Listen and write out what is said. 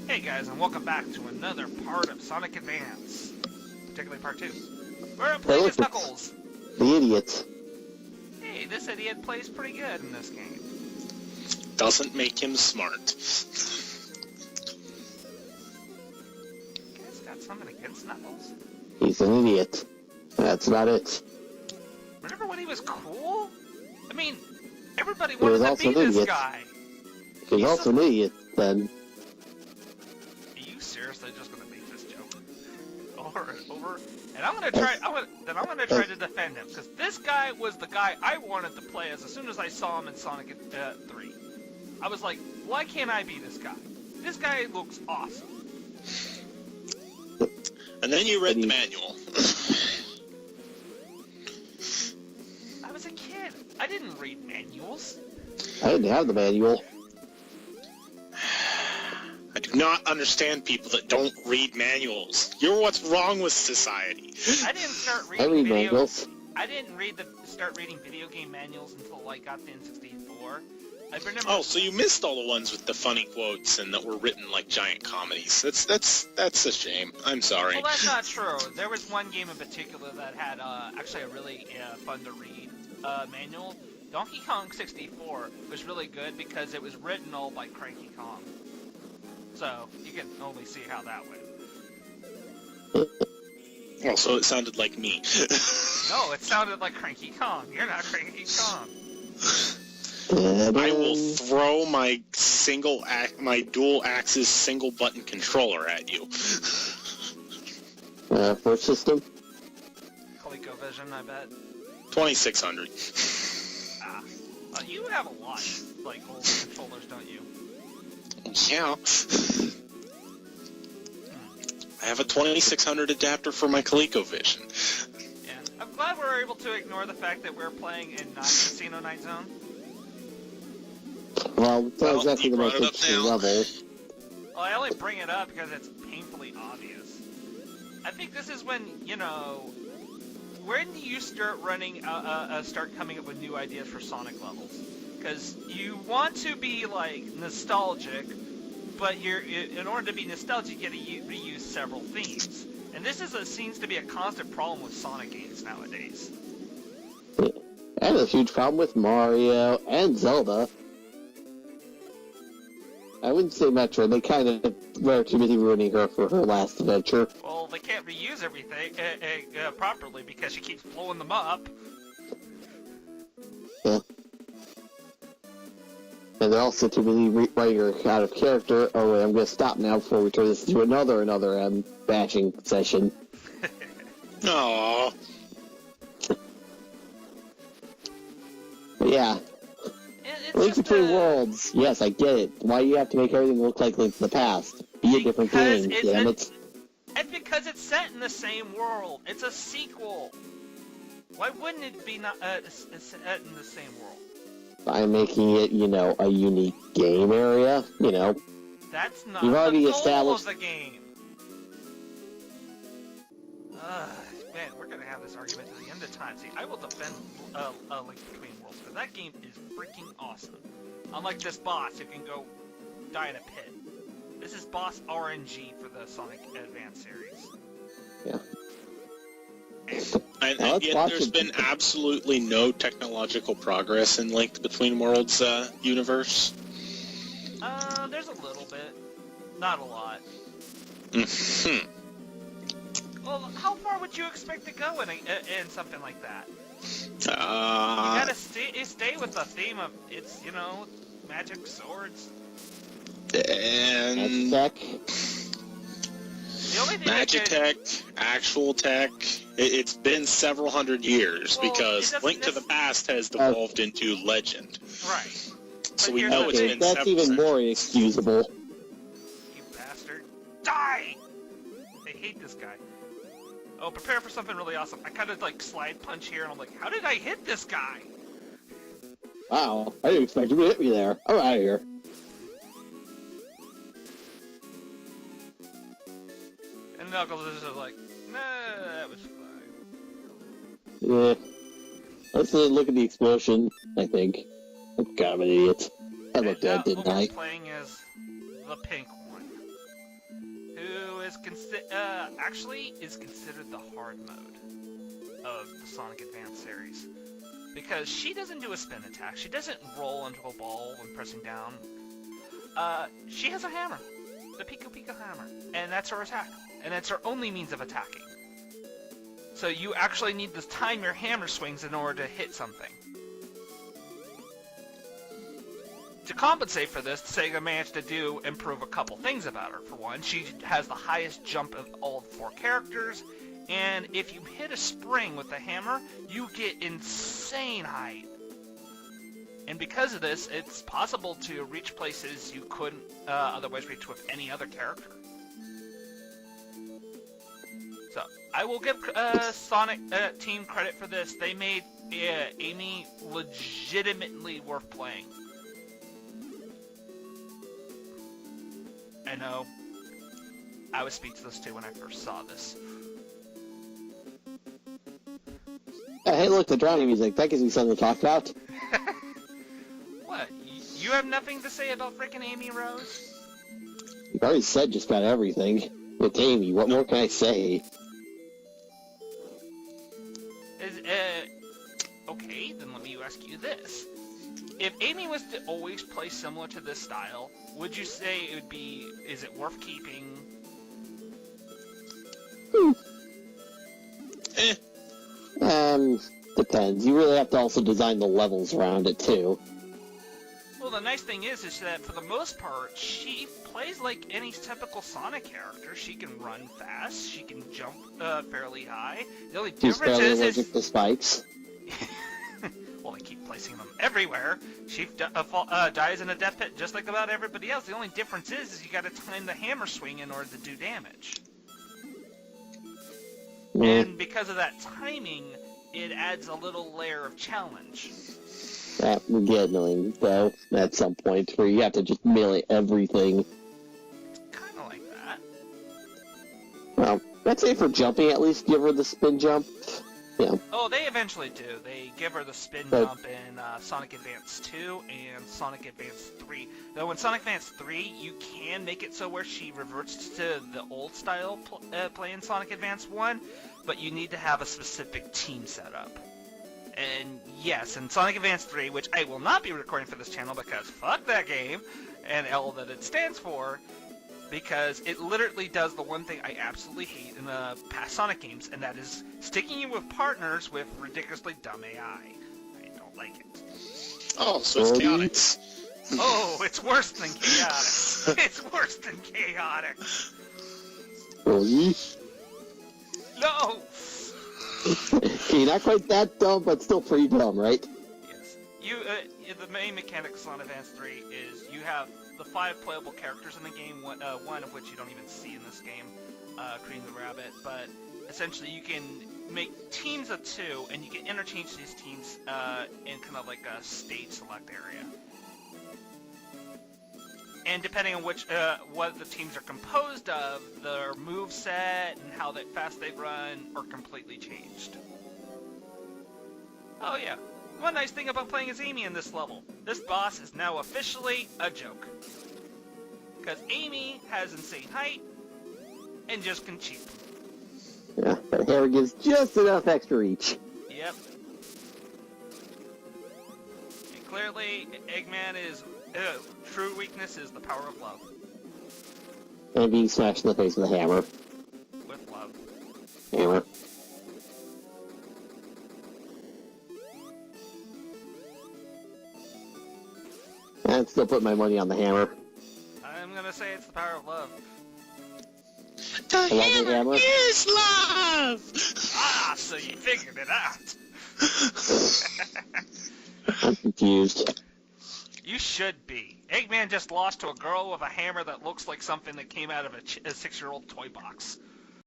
Hey guys, and welcome back to another part of Sonic Advance, particularly part 2. We're playing as Knuckles. The idiot. Hey, this idiot plays pretty good in this game. Doesn't make him smart. You guys got something against Knuckles? He's an idiot. That's about it. Remember when he was cool? I mean, everybody wanted to be this guy. He's also an idiot, then. Are you seriously just gonna make this joke over and over? And I'm gonna try. I'm gonna try to defend him because this guy was the guy I wanted to play as soon as I saw him in Sonic 3. I was like, why can't I be this guy? This guy looks awesome. And then you read the manual. I was a kid. I didn't read manuals. I didn't have the manual. I do not understand people that don't read manuals. You're what's wrong with society. I didn't start reading I didn't start reading video game manuals until I got the N64. I remember. Oh, so you missed all the ones with the funny quotes and that were written like giant comedies. That's a shame. I'm sorry. Well, that's not true. There was one game in particular that had actually a really fun to read manual. Donkey Kong 64 was really good because it was written all by Cranky Kong. So you can only see how that went. Oh, so it sounded like me. No, it sounded like Cranky Kong. You're not Cranky Kong. I will throw my dual-axis single-button controller at you. First system? ColecoVision, I bet. 2600. You have a lot like old controllers, don't you? Yeah. I have a 2600 adapter for my ColecoVision. Yeah. I'm glad we're able to ignore the fact that we're playing in Casino Night Zone. Well, it's not exactly the most interesting level. Well, I only bring it up because it's painfully obvious. I think this is when, when do you start start coming up with new ideas for Sonic levels? Because you want to be, nostalgic, but in order to be nostalgic, you gotta reuse several themes. And this seems to be a constant problem with Sonic games nowadays. And a huge problem with Mario and Zelda. I wouldn't say Metro. They kind of were too busy ruining her for her last adventure. Well, they can't reuse everything properly because she keeps blowing them up. Yeah. And they're also too busy writing her out of character. Oh wait, I'm going to stop now before we turn this into another bashing session. Aww. But yeah. Link Between Worlds. Yes, I get it. Why do you have to make everything look like Link to the Past? Be a different game, damn it. And because it's set in the same world. It's a sequel. Why wouldn't it be set in the same world? By making it, a unique game area, That's not You've already the goal established... of the game. Man, we're gonna have this argument to the end of time. See, I will defend Link Between Worlds, because that game is freaking awesome. Unlike this boss, who can go die in a pit. This is boss RNG for the Sonic Advance series. Yeah. And yet there's been absolutely no technological progress in Link Between Worlds universe. There's a little bit. Not a lot. Well, how far would you expect to go in something like that? You gotta stay with the theme of it's, magic swords. And tech. The only thing Magitech, actual tech. It's been several hundred years because Link to the Past has devolved into legend. Right. So we know it's been that's even more inexcusable. You bastard. Die! I hate this guy. Oh, prepare for something really awesome. I kind of slide punch here and I'm like, how did I hit this guy? Wow, I didn't expect you to hit me there. I'm out of here. And Knuckles is just like, nah, that was fine. Yeah. Let's look at the explosion, I think. I'm kind of an idiot. I looked at it, didn't I? Playing as the pink one. who is actually is considered the hard mode of the Sonic Advance series. Because she doesn't do a spin attack, she doesn't roll into a ball when pressing down. She has a hammer, the Pico Pico hammer, and that's her attack. And that's her only means of attacking. So you actually need to time your hammer swings in order to hit something. To compensate for this, Sega managed to improve a couple things about her. For one, she has the highest jump of all 4 characters, and if you hit a spring with the hammer, you get insane height. And because of this, it's possible to reach places you couldn't otherwise reach with any other character. So, I will give Sonic team credit for this. They made Amy legitimately worth playing. I know. I was speechless too when I first saw this. Hey, look, the drowning music. That gives me something to talk about. What? You have nothing to say about frickin' Amy Rose? You've already said just about everything. With Amy, what more can I say? Okay, then let me ask you this. If Amy was to always play similar to this style, would you say it would be, is it worth keeping? Depends. You really have to also design the levels around it, too. Well, the nice thing is that for the most part, she plays like any typical Sonic character. She can run fast, she can jump fairly high. The only She's difference fairly is... allergic to spikes. Well, they keep placing them everywhere. She dies in a death pit just like about everybody else. The only difference is you gotta time the hammer swing in order to do damage. And because of that timing, it adds a little layer of challenge. That would get annoying, though, at some point, where you have to just melee everything. Kinda like that. Well, I'd say for jumping, at least give her the spin jump. Yeah. Oh, they eventually do. They give her the spin jump in Sonic Advance 2 and Sonic Advance 3. Though in Sonic Advance 3, you can make it so where she reverts to the old style play in Sonic Advance 1, but you need to have a specific team set up. And yes, in Sonic Advance 3, which I will not be recording for this channel because fuck that game, and L that it stands for, because it literally does the one thing I absolutely hate in the past Sonic games, and that is sticking you with partners with ridiculously dumb AI. I don't like it. Oh, so it's chaotic. Oh, it's worse than chaotic. It's worse than chaotic. Really? No! Okay, not quite that dumb, but still pretty dumb, right? Yes. The main mechanic of Sonic Advance 3 is you have the 5 playable characters in the game, one of which you don't even see in this game, Cream the Rabbit, but essentially you can make teams of 2, and you can interchange these teams in kind of like a stage select area. And depending on what the teams are composed of, their moveset and how fast they run are completely changed. Oh yeah. One nice thing about playing as Amy in this level, this boss is now officially a joke. Because Amy has insane height, and just can cheat. Yeah, but hair gives just enough extra reach. Yep. And clearly, Eggman is... true weakness is the power of love. And being smashed in the face with a hammer. With love. Hammer. I'd still put my money on the hammer. I'm gonna say it's the power of love. The hammer is love! Ah, so you figured it out. I'm confused. You should be. Eggman just lost to a girl with a hammer that looks like something that came out of a 6-year-old toy box.